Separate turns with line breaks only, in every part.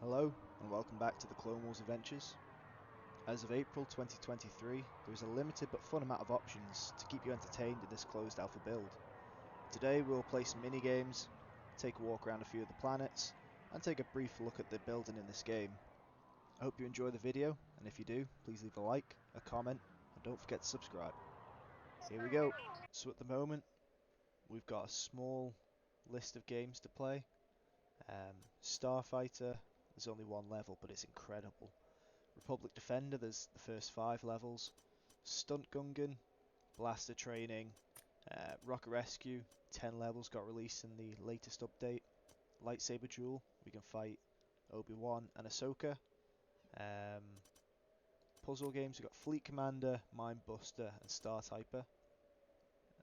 Hello and welcome back to the Clone Wars Adventures. As of April 2023, there is a limited but fun amount of options to keep you entertained in this closed alpha build. Today we will play some mini games, take a walk around a few of the planets, and take a brief look at the building in this game. I hope you enjoy the video, and if you do, please leave a like, a comment, and don't forget to subscribe. Here we go. So at the moment, we've got a small list of games to play. Starfighter, there's only one level, but it's incredible. Republic Defender, there's the first 5 levels. Stunt Gungan, Blaster Training, Rocket Rescue, 10 levels got released in the latest update. Lightsaber Duel, we can fight Obi-Wan and Ahsoka. Puzzle games, we've got Fleet Commander, Mind Buster, and Star Typer.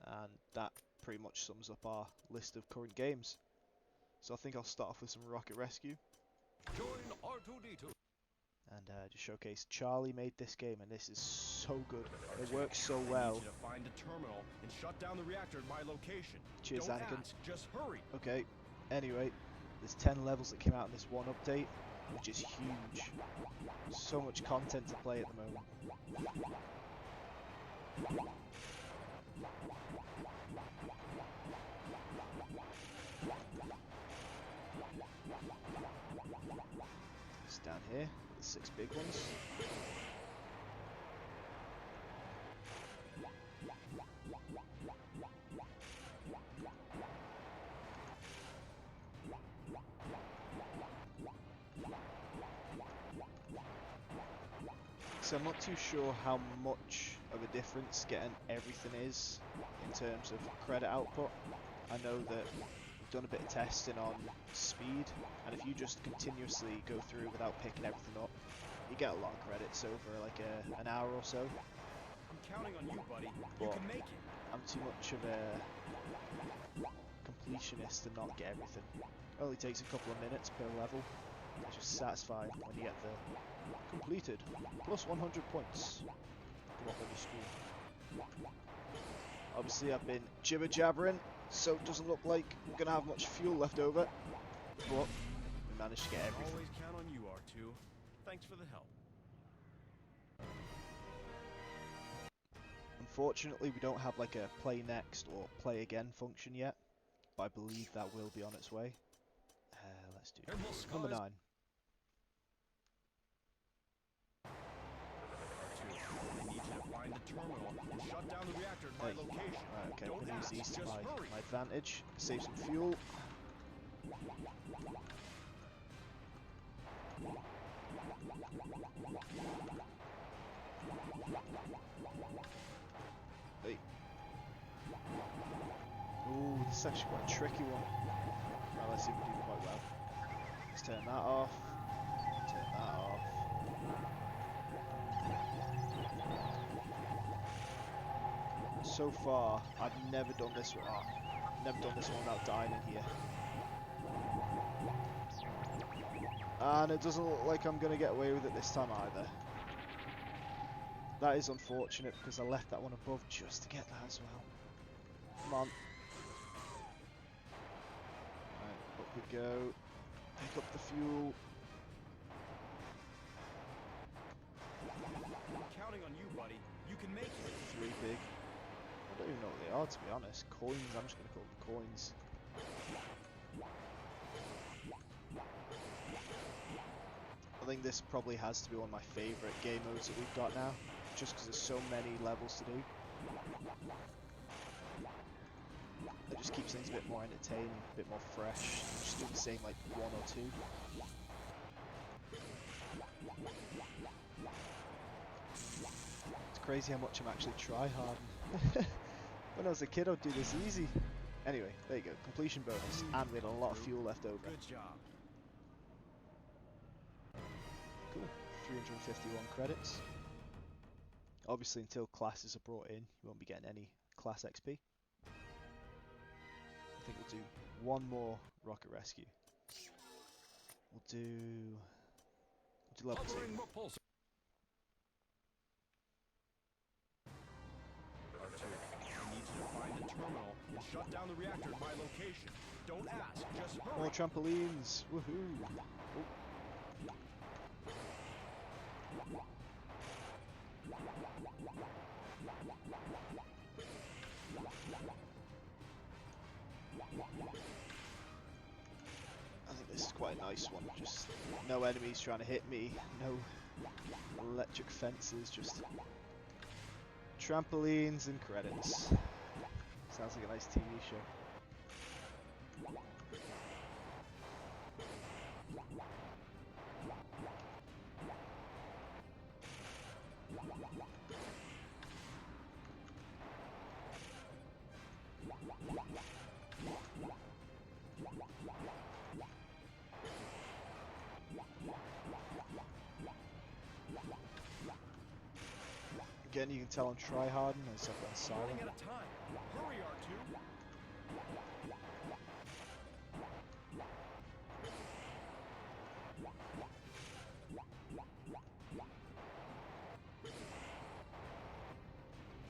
And that pretty much sums up our list of current games. So I think I'll start off with some Rocket Rescue.
Join R2-D2.
And just showcase Charlie made this game, and this is so good. It works so well.
I need you to find a terminal and shut down the reactor at my location.
Cheers,
Don't
Anakin.
ask, just hurry.
Okay. Anyway, there's 10 levels that came out in this one update, which is huge. So much content to play at the moment. It's down here, the 6 big ones. So I'm not too sure how much of a difference getting everything is in terms of credit output. I know that we've done a bit of testing on speed, and if you just continuously go through without picking everything up, you get a lot of credits over like an hour or so.
I'm counting on you, buddy.
But
you can make it.
I'm too much of a completionist to not get everything. It only takes a couple of minutes per level. It's just satisfying when you get the completed plus 100 points. Come up on your screen. Obviously I've been jibber jabbering, so it doesn't look like we're gonna have much fuel left over, but we managed to get everything.
Always count on you, R2. Thanks for the help.
Unfortunately, we don't have like a play next or play again function yet, but I believe that will be on its way. Let's do number 9.
I need you to find the terminal and shut down the reactor at my location.
Right, okay, I'm
Don't
gonna use
ask,
these to
just
my
hurry.
advantage. Save some fuel. Hey. Ooh, this is actually quite a tricky one. Right, let's see if we do quite well. Let's turn that off. Turn that off. So far, I've never done this one. Never done this one without dying in here. And it doesn't look like I'm going to get away with it this time either. That is unfortunate because I left that one above just to get that as well. Come on. Right, up we go. Pick up the fuel.
I'm counting on you, buddy. You can make it.
3 big. I don't even know what they are, to be honest. Coins, I'm just going to call them coins. I think this probably has to be one of my favourite game modes that we've got now, just because there's so many levels to do. It just keeps things a bit more entertaining, a bit more fresh, just do the same like 1 or 2. It's crazy how much I'm actually try-harding. When I was a kid I'd do this easy. Anyway, there you go, completion bonus, and we had a lot of fuel left over.
Good job.
Cool, 351 credits. Obviously until classes are brought in, you won't be getting any class XP. I think we'll do one more Rocket Rescue. We'll do level 2.
R2, I need you to find the terminal and shut down the reactor at my location. Don't ask, just hurry.
More trampolines, woohoo! Oh. I think this is quite a nice one, just no enemies trying to hit me, no electric fences, just trampolines and credits. Sounds like a nice TV show. Again, you can tell I'm tryharding as I've gone silent.
Running out of time. Hurry, R2.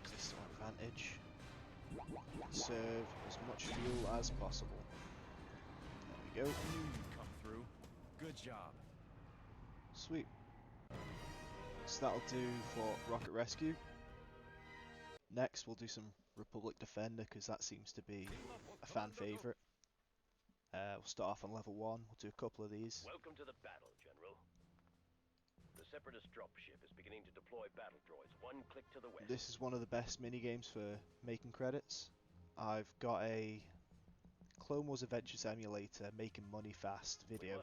Existing advantage. Conserve as much fuel as possible. There we go.
I knew you'd come through. Good job.
Sweet. So that'll do for Rocket Rescue. Next we'll do some Republic Defender because that seems to be a fan favourite. We'll start off on level 1, we'll do a couple of these.
Welcome to the battle, General. The Separatist dropship is beginning to deploy battle droids one click to the west.
This is one of the best minigames for making credits. I've got a Clone Wars Adventures emulator making money fast video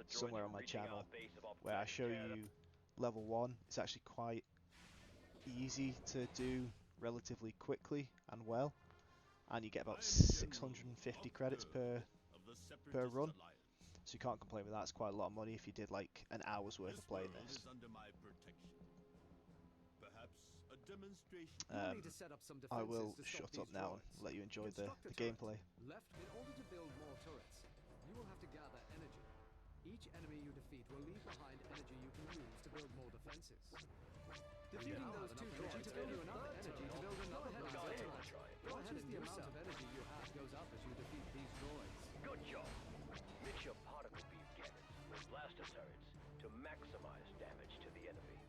somewhere on my channel where I show you level 1. It's actually quite easy to do relatively quickly and well, and you get about 650 credits per run, so you can't complain with that. It's quite a lot of money if you did like an hour's worth of playing this. I will shut up now and let you enjoy the gameplay.
Left in order to build more turrets, you will have to gather energy. Each enemy you defeat will leave behind energy you can use to build more defenses. Defeating those two droids will give you enough energy to build another turret. Watch as the amount of energy you have goes up as you defeat these droids.
Good job. Mix your particle beam cannons with blaster turrets to maximize damage to the enemy.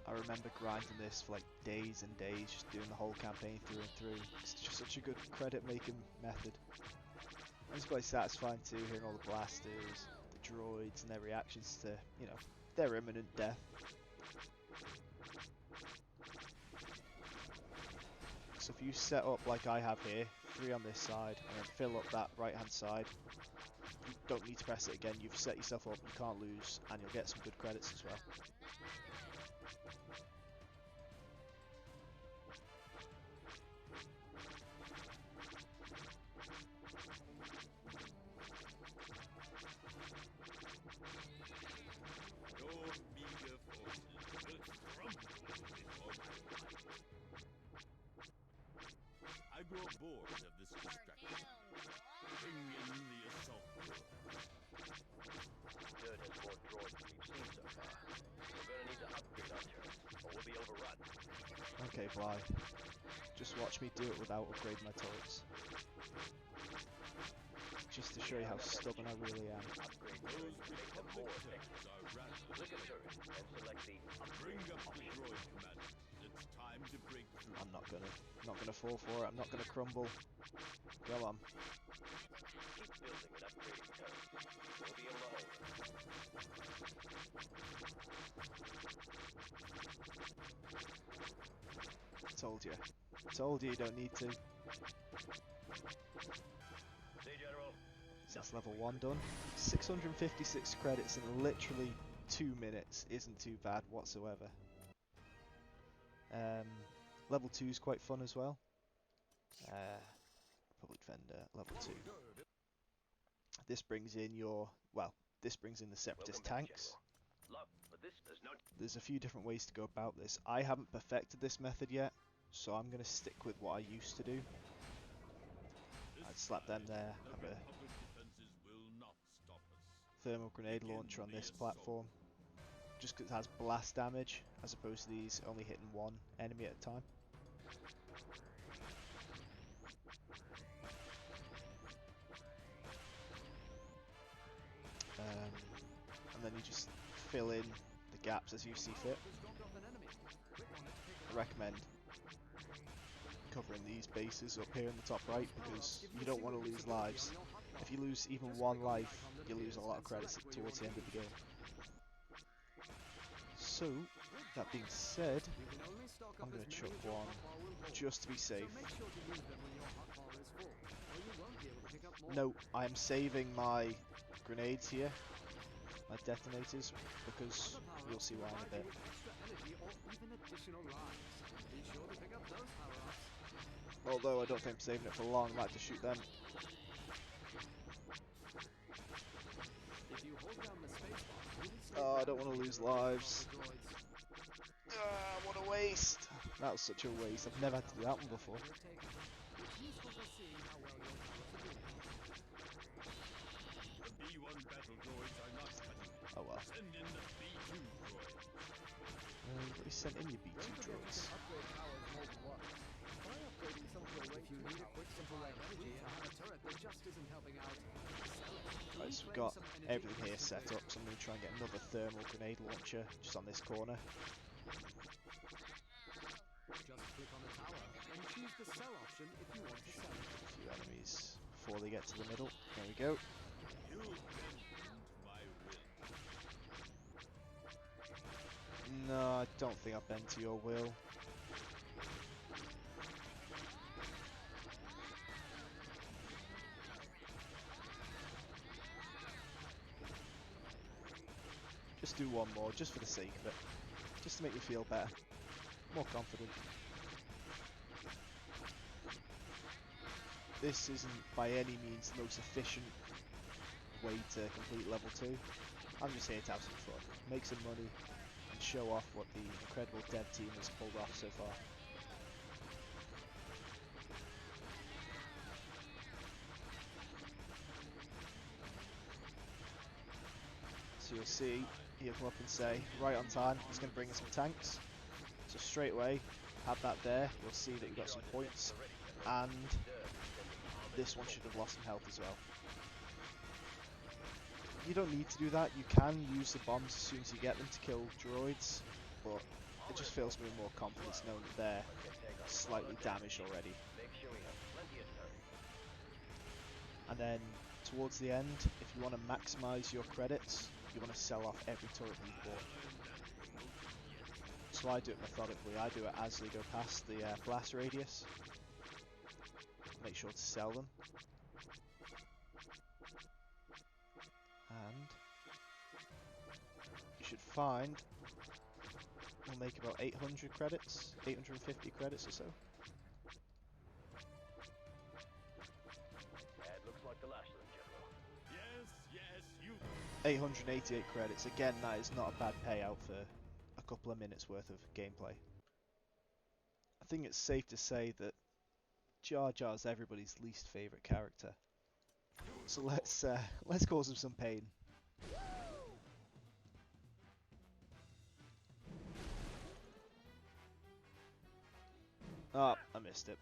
I remember grinding this for like days and days, just doing the whole campaign through and through. It's just such a good credit making method. It's quite satisfying too, hearing all the blasters, the droids and their reactions to, you know, their imminent death. So if you set up like I have here, 3 on this side, and then fill up that right hand side, you don't need to press it again, you've set yourself up, you can't lose, and you'll get some good credits as well.
I grow bored of this distraction. Bring in the assault.
Dirt has more droids than we've seen so far. We're gonna need to upgrade our turrets, or we'll be overrun.
Okay, Bly. Just watch me do it without upgrading my turrets. Just to show you how stubborn I really am.
Upgrade turrets to make them more effective. Click a turret and select the
Bring
upgrade
up the
option.
droid commander. It's time to break through.
I'm not gonna fall for it. I'm not gonna crumble. Go on.
Keep building and upgrading turrets. We'll be able to hold them.
Told you. You don't need to.
See, General?
That's level 1 done. 656 credits in literally 2 minutes isn't too bad whatsoever. Level 2 is quite fun as well. Republic Defender, level 2. This brings in the Separatist tanks.
Look, but there's no...
There's a few different ways to go about this. I haven't perfected this method yet, so I'm going to stick with what I used to do. I'd slap them there. Have a
Public defenses will not stop us.
thermal grenade launcher on this platform. Just because it has blast damage, as opposed to these only hitting one enemy at a time. And then you just fill in the gaps as you see fit. I recommend covering these bases up here in the top right because you don't want to lose lives. If you lose even one life, you lose a lot of credits towards the end of the game. So, that being said, I'm going to chuck one just to be safe. No, I am saving my grenades here, my detonators, because you'll see why in a bit. Although I don't think I'm saving it for long, I might have to shoot them. Oh, I don't want to lose lives. What a waste! That was such a waste. I've never had to do that one before. Oh well. You sent in your B2 droids. Right, so we've got everything here set up, so I'm going to try and get another thermal grenade launcher just on this corner.
Just click on the tower and choose the sell option if you want to sell it.
A few enemies before they get to the middle. There we go. No, I don't think I've bent to your will. Just do one more, just for the sake of it. Just to make you feel better. More confident. This isn't by any means the most efficient way to complete level 2. I'm just here to have some fun, make some money, and show off what the incredible dev team has pulled off so far. So you'll see, he'll come up and say, right on time, he's going to bring in some tanks. So straight away, have that there, you'll see that you've got some points, and this one should have lost some health as well. You don't need to do that, you can use the bombs as soon as you get them to kill droids, but it just fills me with more confidence knowing that they're slightly damaged already. And then towards the end, if you want to maximise your credits, you want to sell off every turret you've bought. So I do it methodically, I do it as they go past the blast radius. Make sure to sell them. And you should find we'll make about 800 credits, 850 credits or so.
That looks like the last of them, General.
Yes, you.
888 credits. Again, that is not a bad payout for a couple of minutes worth of gameplay. I think it's safe to say that Jar Jar's everybody's least favourite character. So let's cause him some pain. Oh, I missed it.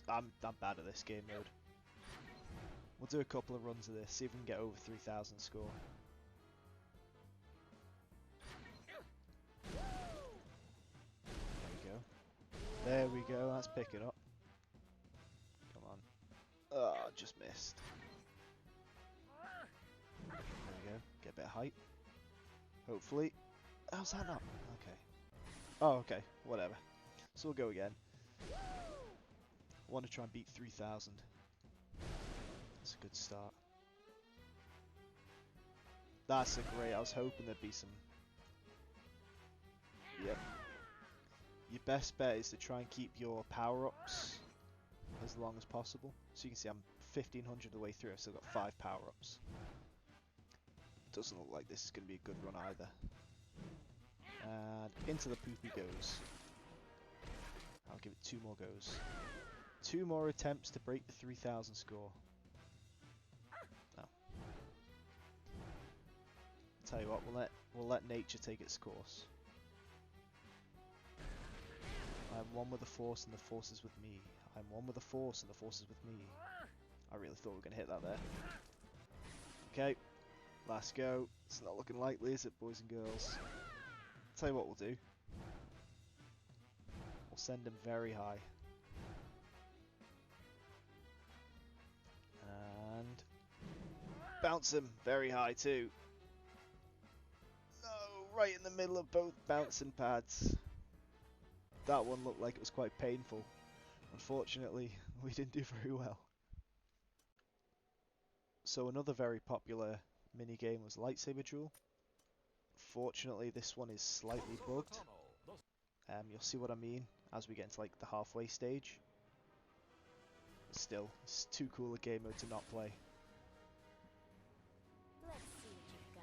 I'm bad at this game mode. We'll do a couple of runs of this, see if we can get over 3,000 score. There we go, that's picking up. Come on. Oh, just missed. There we go, get a bit of height. Hopefully. How's that not? Okay. Oh, okay, whatever. So we'll go again. Want to try and beat 3,000. That's a good start. That's a great, I was hoping there'd be some... Yep. Your best bet is to try and keep your power-ups as long as possible. So you can see I'm 1,500 of the way through, I've still got 5 power-ups. Doesn't look like this is going to be a good run either. And into the poop he goes. I'll give it 2 more goes. 2 more attempts to break the 3,000 score. Tell you what, we'll let nature take its course. I am one with the Force and the Force is with me. I am one with the Force and the Force is with me. I really thought we were going to hit that there. Okay, last go. It's not looking likely, is it, boys and girls? Tell you what we'll do. We'll send him very high. And bounce him very high too. No, right in the middle of both bouncing pads. That one looked like it was quite painful. Unfortunately, we didn't do very well. So another very popular minigame was Lightsaber Duel. Fortunately, this one is slightly bugged. You'll see what I mean as we get into like the halfway stage. Still, it's too cool a game mode to not play.
Let's see what you've got.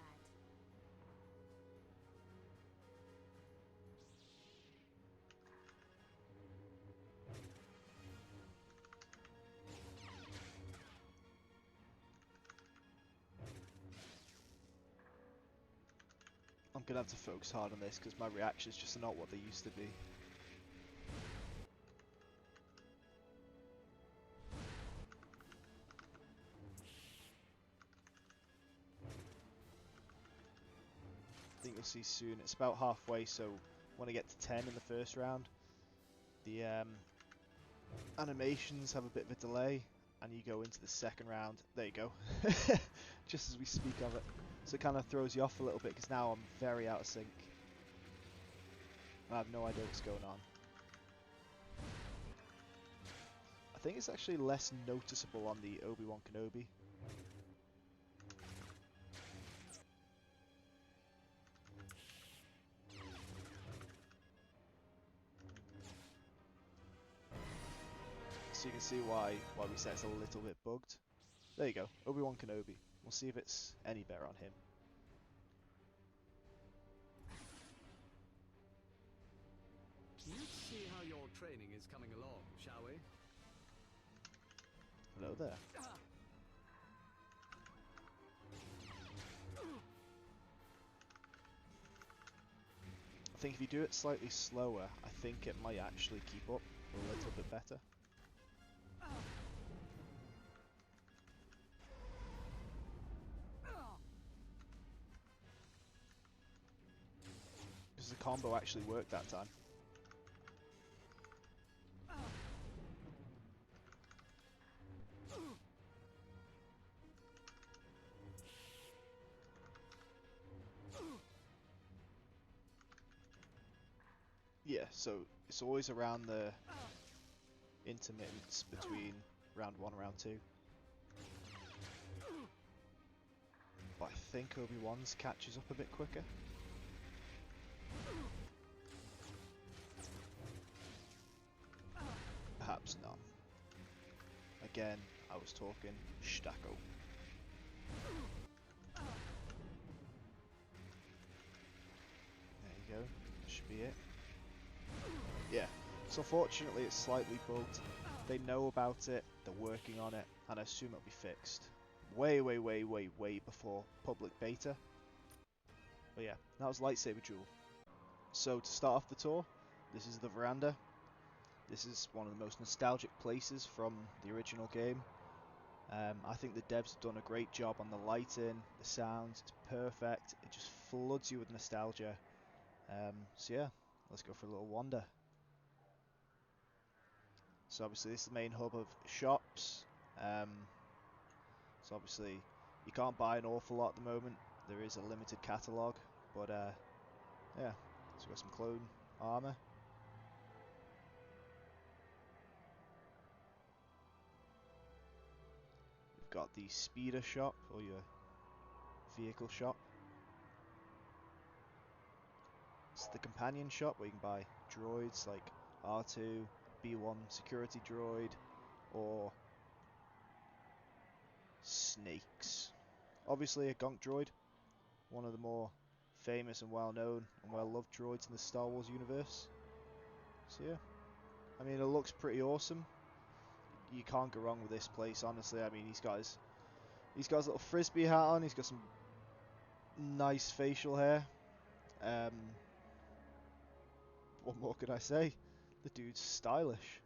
I'm gonna have to focus hard on this because my reactions just are not what they used to be. I think you'll see soon. It's about halfway, so when I get to 10 in the first round, the animations have a bit of a delay, and you go into the second round. There you go. Just as we speak of it. So it kind of throws you off a little bit because now I'm very out of sync. I have no idea what's going on. I think it's actually less noticeable on the Obi-Wan Kenobi. So you can see why we said it's a little bit bugged. There you go, Obi-Wan Kenobi. We'll see if it's any better on him.
Let's see how your training is coming along, shall we?
Hello there. I think if you do it slightly slower, I think it might actually keep up a little bit better. Because the combo actually worked that time. Yeah, so it's always around the intermittence between round 1 and round 2. But I think Obi-Wan's catches up a bit quicker. Perhaps not. Again, I was talking Stacko. There you go, should be it. Yeah, so unfortunately it's slightly bugged. They know about it, they're working on it, and I assume it'll be fixed. Way before public beta. But yeah, that was Lightsaber Duel. So to start off the tour, this is the veranda. This is one of the most nostalgic places from the original game. I think the devs have done a great job on the lighting, the sounds, it's perfect. It just floods you with nostalgia. So yeah, let's go for a little wander. So obviously this is the main hub of shops. So obviously you can't buy an awful lot at the moment. There is a limited catalogue, but yeah. So we've got some clone armor. We've got the speeder shop, or your vehicle shop. It's the companion shop where you can buy droids like R2, B1 security droid, or snakes. Obviously a gonk droid, one of the more famous and well-known and well-loved droids in the Star Wars universe. So yeah, I mean it looks pretty awesome. You can't go wrong with this place, honestly. I mean he's got his little frisbee hat on. He's got some Nice facial hair. What more could I say? The dude's stylish.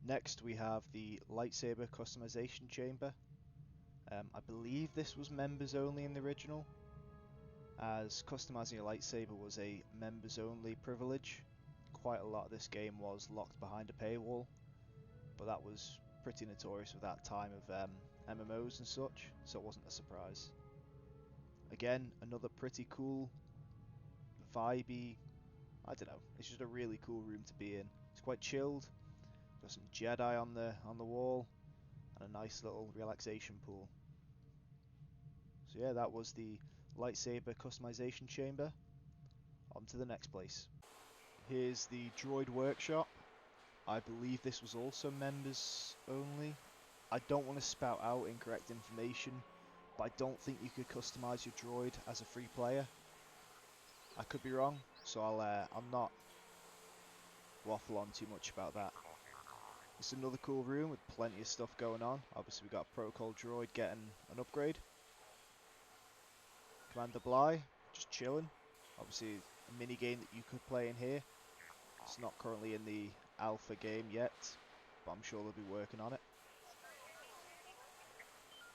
Next we have the lightsaber customization chamber. I believe this was members only in the original, as customizing a lightsaber was a members only privilege. Quite a lot of this game was locked behind a paywall, but that was pretty notorious with that time of MMOs and such, so it wasn't a surprise. Again, another pretty cool, vibey, I don't know, it's just a really cool room to be in. It's quite chilled, got some Jedi on the wall, and a nice little relaxation pool. So yeah, that was the lightsaber customization chamber. On to the next place. Here's the droid workshop. I believe this was also members only. I don't want to spout out incorrect information, but I don't think you could customize your droid as a free player. I could be wrong, so I'll not waffle on too much about that. It's another cool room with plenty of stuff going on. Obviously we got a protocol droid getting an upgrade. Commander Bly, just chilling. Obviously a mini game that you could play in here. It's not currently in the alpha game yet, but I'm sure they'll be working on it.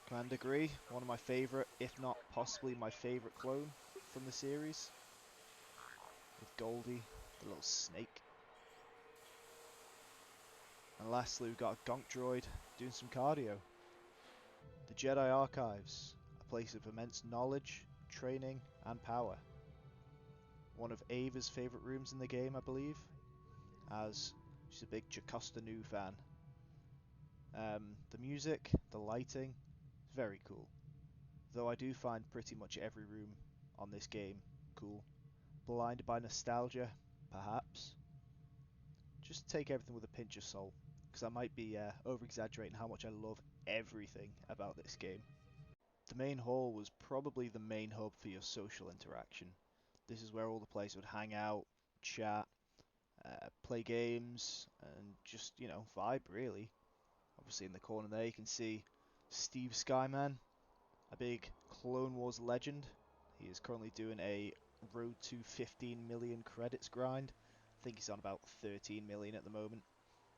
Commander Gree, one of my favourite, if not possibly my favourite clone from the series. With Goldie, the little snake. And lastly we've got a Gonk droid doing some cardio. The Jedi Archives, a place of immense knowledge, training and power. One of Ava's favourite rooms in the game, I believe, as she's a big Jocasta Nu fan. The music, the lighting, very cool. Though I do find pretty much every room on this game cool. Blinded by nostalgia, perhaps. Just take everything with a pinch of salt, because I might be over-exaggerating how much I love everything about this game. The main hall was probably the main hub for your social interaction. This is where all the players would hang out, chat, play games, and just, you know, vibe really. Obviously in the corner there you can see Steve Skyman, a big Clone Wars legend. He is currently doing a road to 15 million credits grind. I think he's on about 13 million at the moment,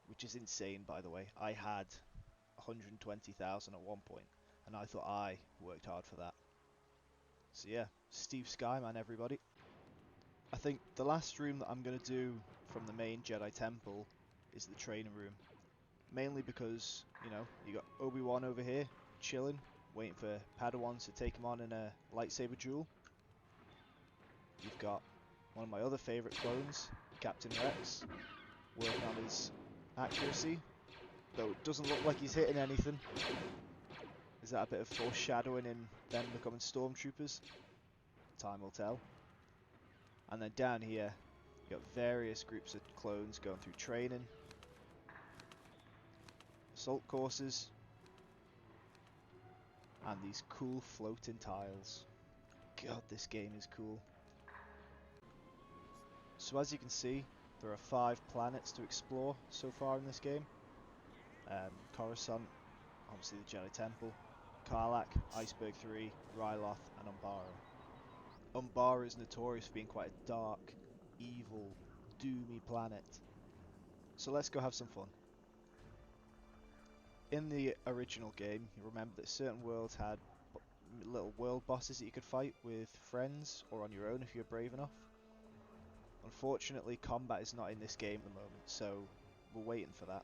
which is insane by the way. I had 120,000 at one point, and I thought I worked hard for that. So yeah, Steve Skyman everybody. I think the last room that I'm going to do from the main Jedi Temple is the training room. Mainly because, you know, you got Obi-Wan over here, chilling, waiting for Padawans to take him on in a lightsaber duel. You've got one of my other favourite clones, Captain Rex, working on his accuracy, though it doesn't look like he's hitting anything. Is that a bit of foreshadowing in them becoming stormtroopers? Time will tell. And then down here, you got various groups of clones going through training, assault courses, and these cool floating tiles. God, this game is cool. So as you can see, there are 5 planets to explore so far in this game. Coruscant, obviously the Jedi Temple, Karlak, Iceberg 3, Ryloth, and Umbara. Umbara is notorious for being quite a dark, evil, doomy planet. So let's go have some fun. In the original game, you remember that certain worlds had little world bosses that you could fight with friends or on your own if you're brave enough. Unfortunately, combat is not in this game at the moment, so we're waiting for that.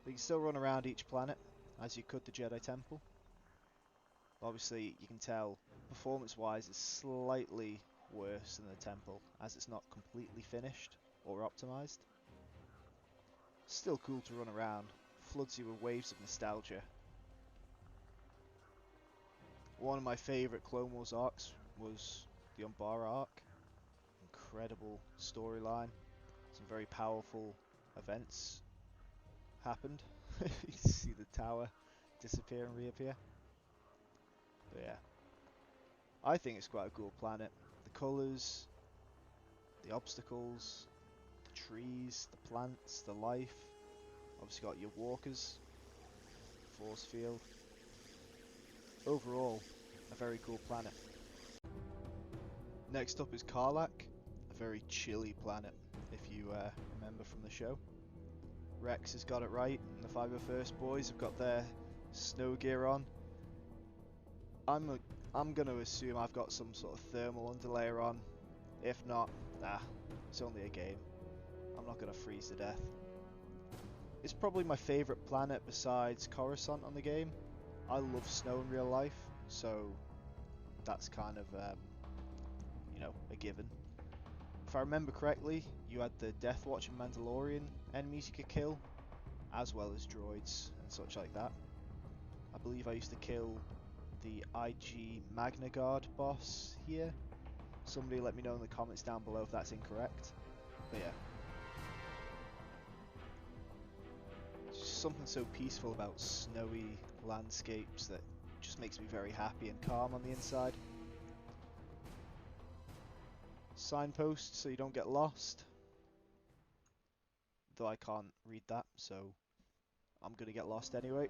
But you can still run around each planet, as you could the Jedi Temple. Obviously, you can tell, performance-wise, it's slightly worse than the Temple, as it's not completely finished or optimized. Still cool to run around, floods you with waves of nostalgia. One of my favourite Clone Wars arcs was the Umbara arc. Incredible storyline, some very powerful events happened. You see the tower disappear and reappear. But yeah, I think it's quite a cool planet. The colours, the obstacles, the trees, the plants, the life. Obviously got your walkers, force field. Overall, a very cool planet. Next up is Karlak, a very chilly planet, if you remember from the show. Rex has got it right, and the 501st boys have got their snow gear on. I'm going to assume I've got some sort of thermal underlayer on. If not, nah, it's only a game. I'm not going to freeze to death. It's probably my favourite planet besides Coruscant on the game. I love snow in real life, so that's kind of, you know, a given. If I remember correctly, you had the Death Watch and Mandalorian enemies you could kill, as well as droids and such like that. I believe I used to kill the IG Magna Guard boss here. Somebody let me know in the comments down below if that's incorrect. But yeah. It's just something so peaceful about snowy landscapes that just makes me very happy and calm on the inside. Signpost so you don't get lost. Though I can't read that, so I'm gonna get lost anyway.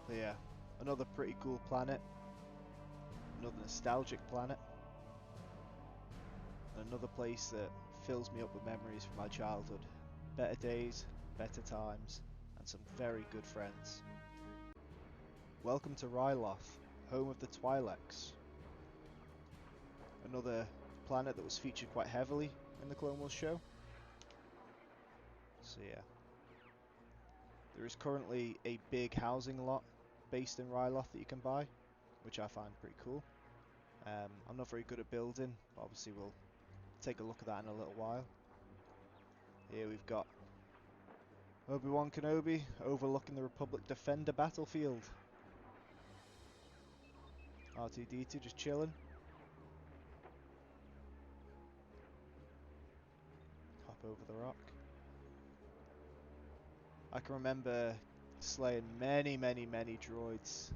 But yeah, another pretty cool planet. Another nostalgic planet. And another place that fills me up with memories from my childhood. Better days, better times, and some very good friends. Welcome to Ryloth, home of the Twi'leks. Another planet that was featured quite heavily in the Clone Wars show. So yeah. There is currently a big housing lot based in Ryloth that you can buy, which I find pretty cool. I'm not very good at building, but obviously we'll take a look at that in a little while. Here we've got Obi-Wan Kenobi overlooking the Republic Defender battlefield. R2-D2 just chilling. Hop over the rock. I can remember slaying many droids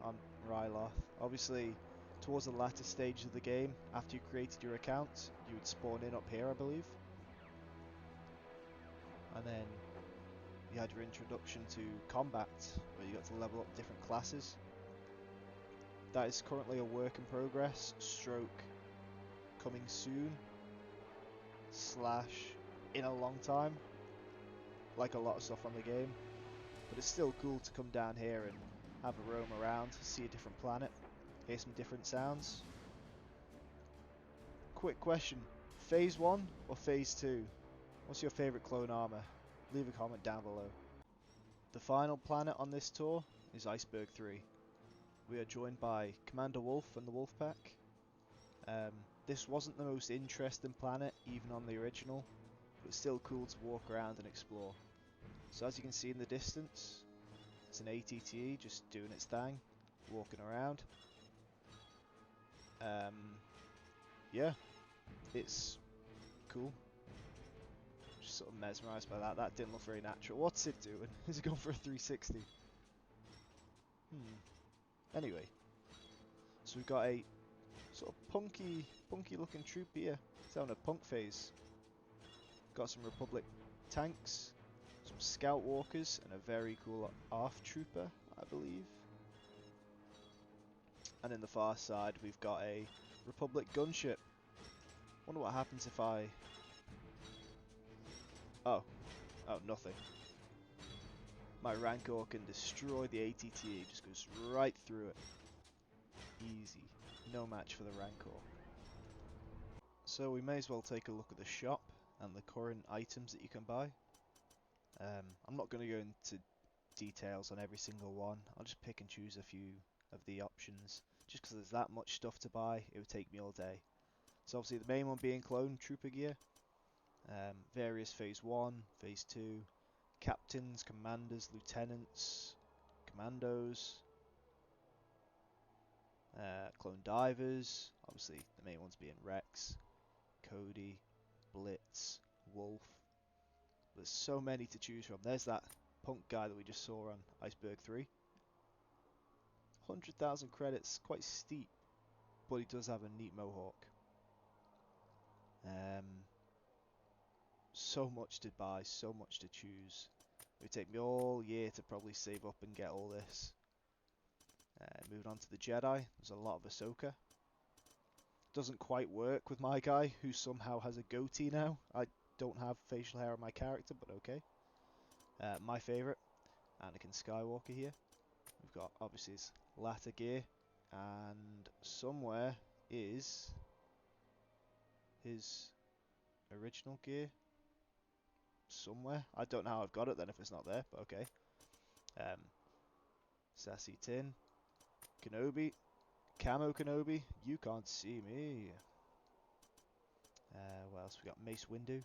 on Ryloth. Obviously, towards the latter stage of the game, after you created your account, you would spawn in up here, I believe. And then you had your introduction to combat, where you got to level up different classes. That is currently a work in progress, stroke coming soon, / in a long time, like a lot of stuff on the game. But it's still cool to come down here and have a roam around, see a different planet, hear some different sounds. Quick question, Phase 1 or Phase 2? What's your favourite clone armour? Leave a comment down below. The final planet on this tour is Iceberg 3. We are joined by Commander Wolf and the Wolf Pack. This wasn't the most interesting planet, even on the original, but it's still cool to walk around and explore. So as you can see in the distance, it's an ATTE just doing its thing, walking around. Yeah, it's cool. Just sort of mesmerised by that. That didn't look very natural. What's it doing? Is it going for a 360? Anyway, so we've got a sort of punky looking troop here. It's having a punk phase. Got some Republic tanks, some scout walkers, and a very cool ARF trooper, I believe. And in the far side, we've got a Republic gunship. Wonder what happens if I... Oh, nothing. My Rancor can destroy the ATTE, it just goes right through it. Easy. No match for the Rancor. So we may as well take a look at the shop and the current items that you can buy. I'm not going to go into details on every single one. I'll just pick and choose a few of the options. Just because there's that much stuff to buy, it would take me all day. So obviously the main one being clone trooper gear. Various phase 1, phase 2, captains, commanders, lieutenants, commandos, clone divers, obviously the main ones being Rex, Cody, Blitz, Wolf. There's so many to choose from. There's that punk guy that we just saw on Iceberg 3. 100,000 credits, quite steep, but he does have a neat mohawk. So much to buy, so much to choose. It would take me all year to probably save up and get all this. Moving on to the Jedi, there's a lot of Ahsoka. Doesn't quite work with my guy, who somehow has a goatee now. I don't have facial hair on my character, but okay. My favourite, Anakin Skywalker here. We've got obviously his latter gear, and somewhere is his original gear. Somewhere. I don't know how I've got it then if it's not there, but okay. Sassy Tin, Kenobi, Camo Kenobi, you can't see me. What else? We got Mace Windu,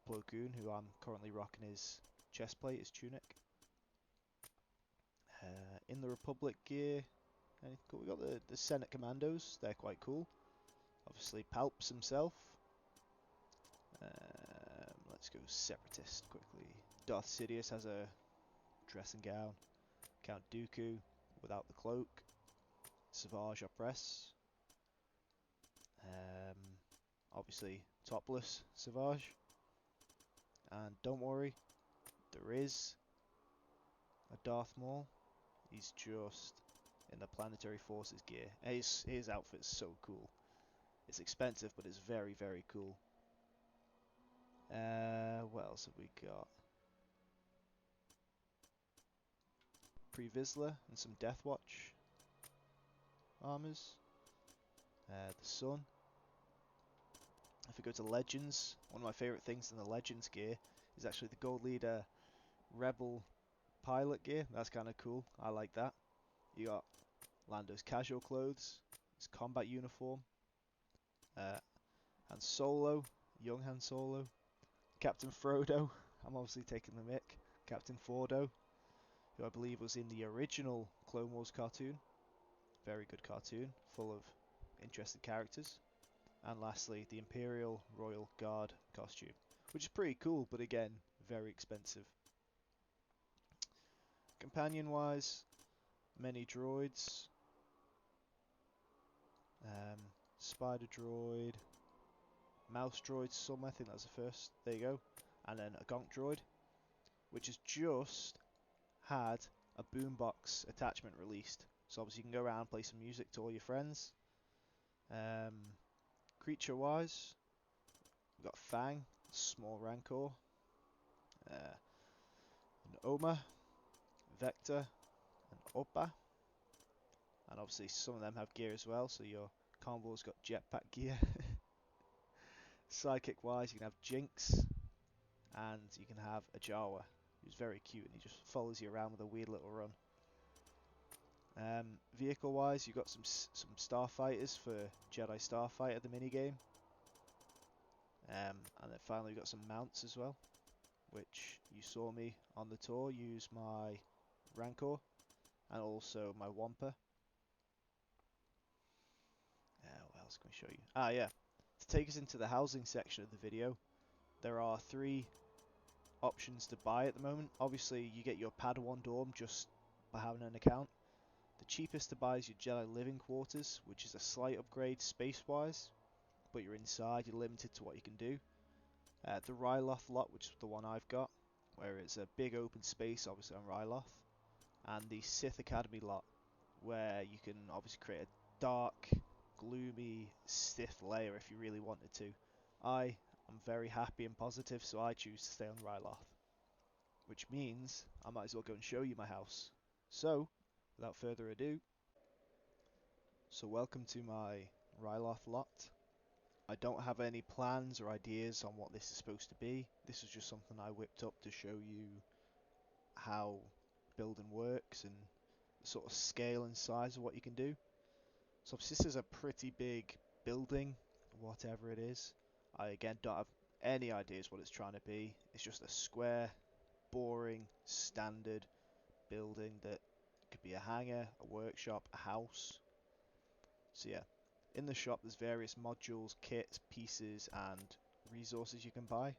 Plo Koon, who I'm currently rocking his chest plate, his tunic. In the Republic gear, anything cool? We got the Senate Commandos, they're quite cool. Obviously Palps himself. Let's go Separatist quickly. Darth Sidious has a dressing gown. Count Dooku without the cloak. Savage Opress. Obviously topless Savage. And don't worry, there is a Darth Maul. He's just in the Planetary Forces gear. His outfit's so cool. It's expensive, but it's very, very cool. What else have we got? Pre-Vizsla and some Death Watch armors. The Sun. If we go to Legends, one of my favourite things in the Legends gear is actually the Gold Leader Rebel pilot gear. That's kind of cool. I like that. You got Lando's casual clothes, his combat uniform, Han Solo, young Han Solo, Captain Frodo. I'm obviously taking the mick. Captain Fordo, who I believe was in the original Clone Wars cartoon. Very good cartoon, full of interesting characters. And lastly, the Imperial Royal Guard costume, which is pretty cool, but again, very expensive. Companion-wise, many droids. Spider droid, mouse droid, some, I think that's the first. There you go. And then a gonk droid, which has just had a boombox attachment released. So obviously you can go around and play some music to all your friends. Creature-wise, we've got Fang, small Rancor, an Oma, Vector, and Oppa. And obviously some of them have gear as well, so your combo's got jetpack gear. Sidekick-wise, you can have Jinx, and you can have a Jawa, who's very cute, and he just follows you around with a weird little run. Vehicle-wise, you've got some Starfighters for Jedi Starfighter, the minigame. And then finally, we've got some mounts as well, which you saw me on the tour use my Rancor and also my Wampa. What else can we show you? Ah, yeah. To take us into the housing section of the video, there are 3 options to buy at the moment. Obviously, you get your Padawan dorm just by having an account. The cheapest to buy is your Jedi living quarters, which is a slight upgrade space-wise, but you're inside, you're limited to what you can do. The Ryloth lot, which is the one I've got, where it's a big open space, obviously on Ryloth, and the Sith Academy lot, where you can obviously create a dark, gloomy Sith lair if you really wanted to. I am very happy and positive, so I choose to stay on Ryloth, which means I might as well go and show you my house. So, without further ado, welcome to my Ryloth lot. I don't have any plans or ideas on what this is supposed to be. This is just something I whipped up to show you how building works and the sort of scale and size of what you can do. So this is a pretty big building, whatever it is. I again don't have any ideas what it's trying to be. It's just a square, boring, standard building that could be a hangar, a workshop, a house. So yeah, in the shop there's various modules, kits, pieces and resources you can buy.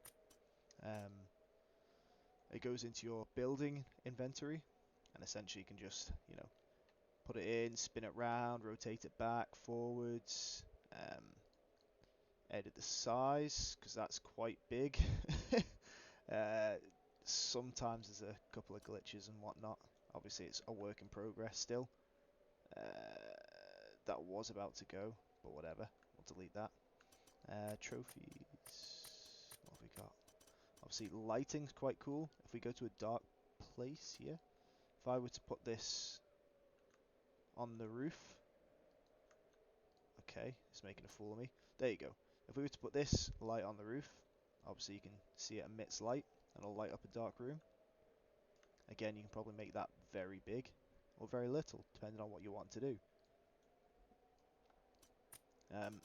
It goes into your building inventory and essentially you can just, put it in, spin it round, rotate it back, forwards, edit the size because that's quite big. Sometimes there's a couple of glitches and whatnot. Obviously it's a work in progress still. That was about to go, but whatever, we'll delete that. Trophies, what have we got? Obviously lighting's quite cool. If we go to a dark place here, if I were to put this on the roof, okay, it's making a fool of me. There you go. If we were to put this light on the roof, obviously you can see it emits light and it'll light up a dark room. Again, you can probably make that very big or very little, depending on what you want to do.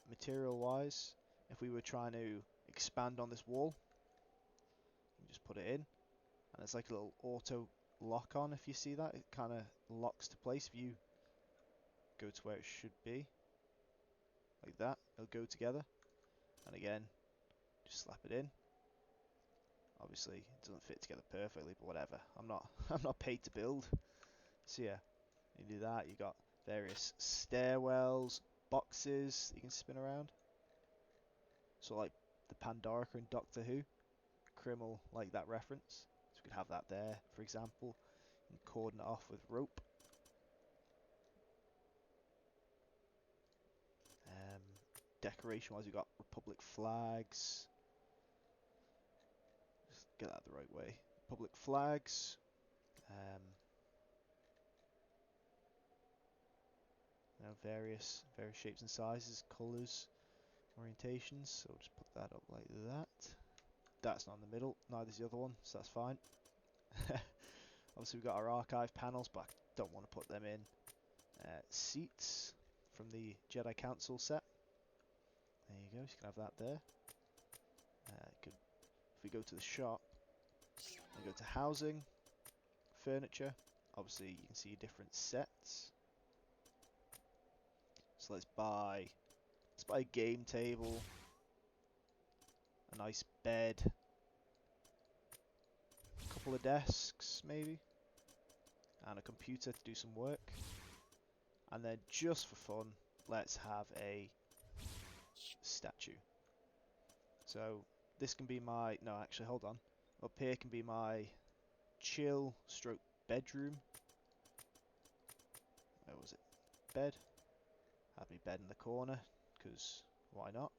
Material wise, if we were trying to expand on this wall, you just put it in, and it's like a little auto lock on. If you see that, it kind of locks to place. If you go to where it should be, like that, it'll go together. And again, just slap it in. Obviously, it doesn't fit together perfectly, but whatever. I'm not paid to build. So yeah, you do that. You got various stairwells, boxes that you can spin around. So like the Pandorica in Doctor Who, Krim will like that reference. So we could have that there, for example, and cordon it off with rope. Decoration-wise, we've got Republic flags. Just get that the right way. Republic flags. You know, various shapes and sizes, colours, orientations. So we'll just put that up like that. That's not in the middle. Neither's the other one, so that's fine. Obviously, we've got our archive panels, but I don't want to put them in. Seats from the Jedi Council set. There you go. You can have that there. If we go to the shop, we go to housing, furniture. Obviously, you can see different sets. So let's buy a game table, a nice bed, a couple of desks maybe, and a computer to do some work. And then just for fun, let's have a statue. So this can be my, no actually hold on, up here can be my chill stroke bedroom. Where was it? Bed. Have me bed in the corner, because why not?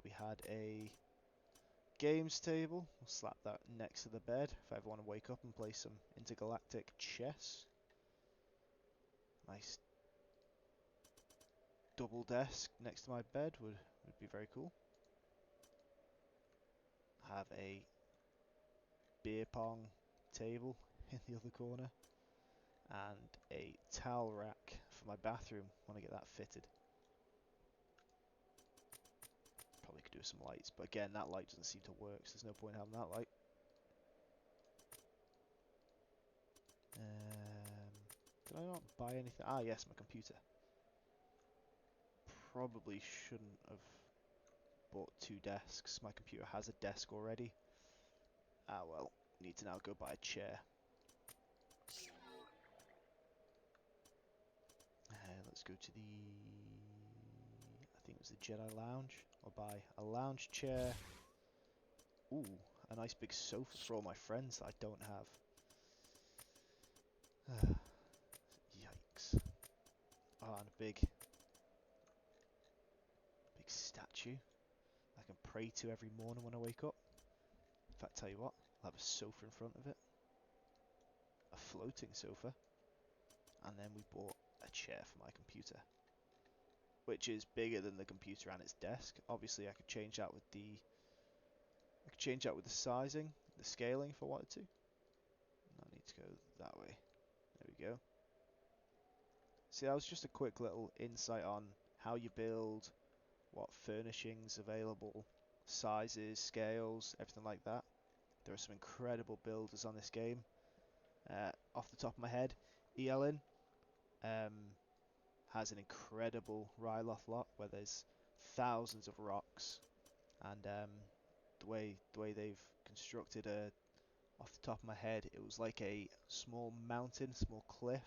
We had a games table. We'll slap that next to the bed if I ever want to wake up and play some intergalactic chess. Nice double desk next to my bed would be very cool. Have a beer pong table in the other corner, and a towel rack for my bathroom when I get that fitted. Probably could do some lights, but again, that light doesn't seem to work, so there's no point in having that light. Did I not buy anything? Ah, yes, my computer. Probably shouldn't have bought 2 desks. My computer has a desk already. Ah, well, need to now go buy a chair. Let's go to the, I think it was the Jedi Lounge. I'll buy a lounge chair. Ooh, a nice big sofa for all my friends that I don't have. Yikes. Oh, and a big statue I can pray to every morning when I wake up. In fact, tell you what, I'll have a sofa in front of it. A floating sofa. And then we bought a chair for my computer, which is bigger than the computer and its desk. Obviously, I could change that with the sizing, the scaling if I wanted to. I need to go that way. There we go. See, that was just a quick little insight on how you build, what furnishings available, sizes, scales, everything like that. There are some incredible builders on this game. Off the top of my head, ELN has an incredible Ryloth lot where there's thousands of rocks, and the way they've constructed off the top of my head, it was like a small mountain, small cliff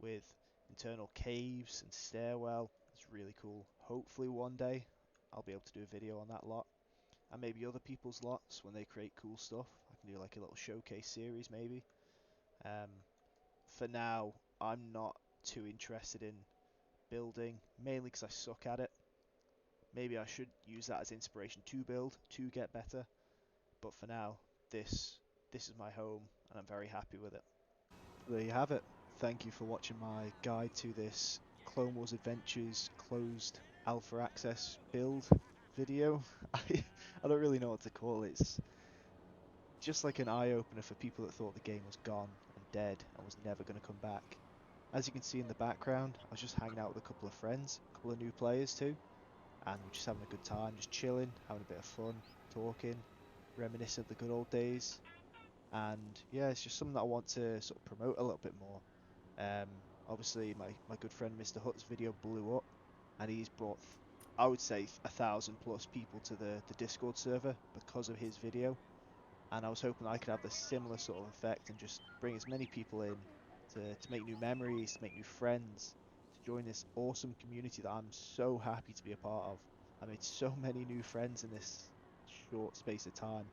with internal caves and stairwell. It's really cool. Hopefully one day I'll be able to do a video on that lot. And maybe other people's lots when they create cool stuff. I can do like a little showcase series maybe. For now, I'm not too interested in building, mainly because I suck at it. Maybe I should use that as inspiration to build, to get better. But for now, this is my home, and I'm very happy with it. There you have it. Thank you for watching my guide to this Clone Wars Adventures closed alpha access build video. I don't really know what to call it. It's just like an eye-opener for people that thought the game was gone and dead and was never going to come back. As you can see in the background, I was just hanging out with a couple of friends, a couple of new players too, and we're just having a good time, just chilling, having a bit of fun, talking, reminiscing of the good old days. And yeah, it's just something that I want to sort of promote a little bit more. Obviously, my good friend Mr. Hutt's video blew up, and he's brought, I would say, 1,000+ people to the Discord server because of his video. And I was hoping I could have the similar sort of effect and just bring as many people in to make new memories, to make new friends, to join this awesome community that I'm so happy to be a part of. I made so many new friends in this short space of time.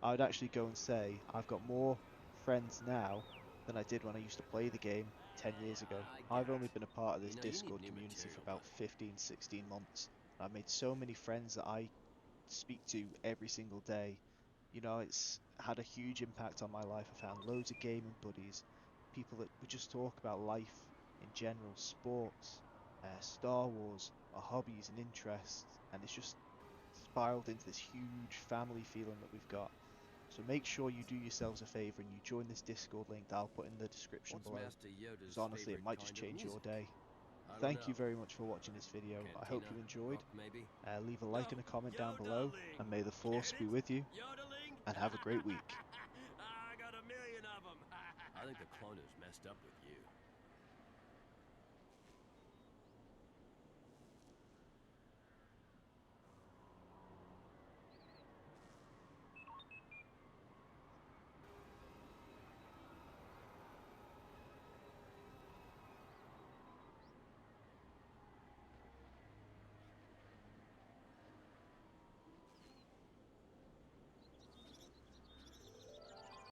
I would actually go and say I've got more friends now than I did when I used to play the game 10 years ago. I've only been a part of this Discord community for about 15, 16 months. I've made so many friends that I speak to every single day. You know, it's had a huge impact on my life. I found loads of gaming buddies, people that would just talk about life in general, sports, Star Wars, our hobbies and interests, and it's just spiraled into this huge family feeling that we've got. So make sure you do yourselves a favor and you join this Discord link that I'll put in the description below, because honestly it might just change your day. Thank you very much for watching this video. I hope you enjoyed. Leave a like and a comment down below, and may the Force be with you, and have a great week.
I got a million of them.
I think the cloners messed up with you.